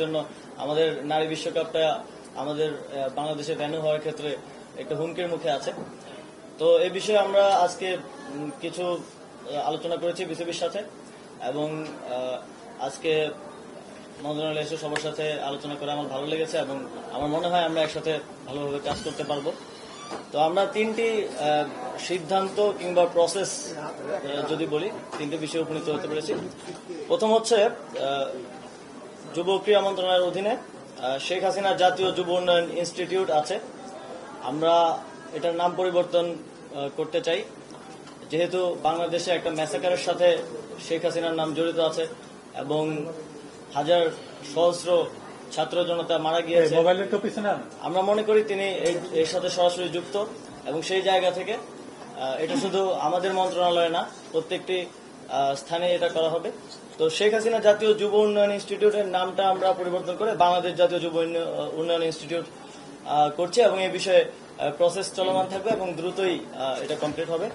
জন্য আমাদের নারী বিশ্বকাপটা আমাদের বাংলাদেশে ভেন্যু হওয়ার ক্ষেত্রে একটা হুমকির মুখে আছে। তো এই বিষয়ে আমরা আজকে কিছু আলোচনা করেছি বিসিবির সাথে এবং আজকে মন্ত্রণালয় এসে সবার সাথে আলোচনা করে আমার ভালো লেগেছে এবং আমার মনে হয় আমরা একসাথে ভালোভাবে কাজ করতে পারবো। তো আমরা তিনটি সিদ্ধান্ত কিংবা প্রসেস যদি বলি, তিনটি বিষয়ে উপনীত হতে পেরেছি। প্রথম হচ্ছে যুব ক্রীড়া মন্ত্রণালয়ের অধীনে শেখ হাসিনা জাতীয় যুব উন্নয়ন ইনস্টিটিউট আছে। আমরা এটার নাম পরিবর্তন করতে চাই, যেহেতু বাংলাদেশে একটা ম্যাসাকারের সাথে শেখ হাসিনার নাম জড়িত আছে এবং হাজার সহস্র ছাত্র জনতা মারা গিয়েছে। আমরা মনে করি তিনি এর সাথে সরাসরি যুক্ত এবং সেই জায়গা থেকে এটা শুধু আমাদের মন্ত্রণালয় না, প্রত্যেকটি স্থানে এটা করা হবে। তো শেখ হাসিনা জাতীয় যুব উন্নয়ন ইনস্টিটিউটের নামটা আমরা পরিবর্তন করে বাংলাদেশ জাতীয় যুব উন্নয়ন ইনস্টিটিউট করছি এবং এই বিষয়ে প্রসেস চলমান থাকবে এবং দ্রুতই এটা কমপ্লিট হবে।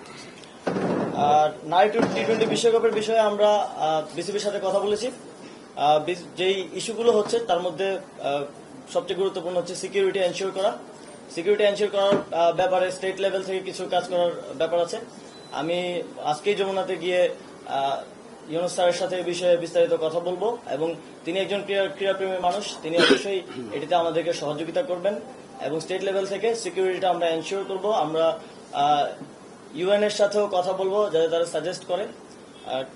আর নারী টি-20 বিশ্বকাপের বিষয়ে আমরা বিসিবির সাথে কথা বলেছি। যেই ইস্যুগুলো হচ্ছে তার মধ্যে সবচেয়ে গুরুত্বপূর্ণ হচ্ছে সিকিউরিটি এনশিওর করা। সিকিউরিটি এনশিওর করার ব্যাপারে স্টেট লেভেল থেকে কিছু কাজ করার ব্যাপার আছে। আমি আজকেই যমুনাতে গিয়ে ইউনুস স্যারের সাথে এই বিষয়ে বিস্তারিত কথা বলবো এবং তিনি একজন ক্রীড়াপ্রেমী মানুষ, তিনি অবশ্যই এটিতে আমাদেরকে সহযোগিতা করবেন এবং স্টেট লেভেল থেকে সিকিউরিটিটা আমরা এনশিওর করব। আমরা ইউএন এর সাথেও কথা বলবো যাতে তারা সাজেস্ট করে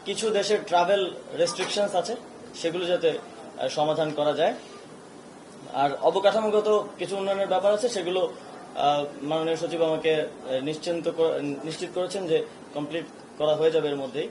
কিছু দেশের ট্রাভেল রেস্ট্রিকশনস আছে সেগুলো যাতে সমাধান করা যায়। আর অবকাঠামোগত কিছু উন্নয়নের ব্যাপার আছে, সেগুলো মাননীয় সচিব আমাকে নিশ্চিত করেছেন যে কমপ্লিট করা হয়ে যাবে এর মধ্যেই।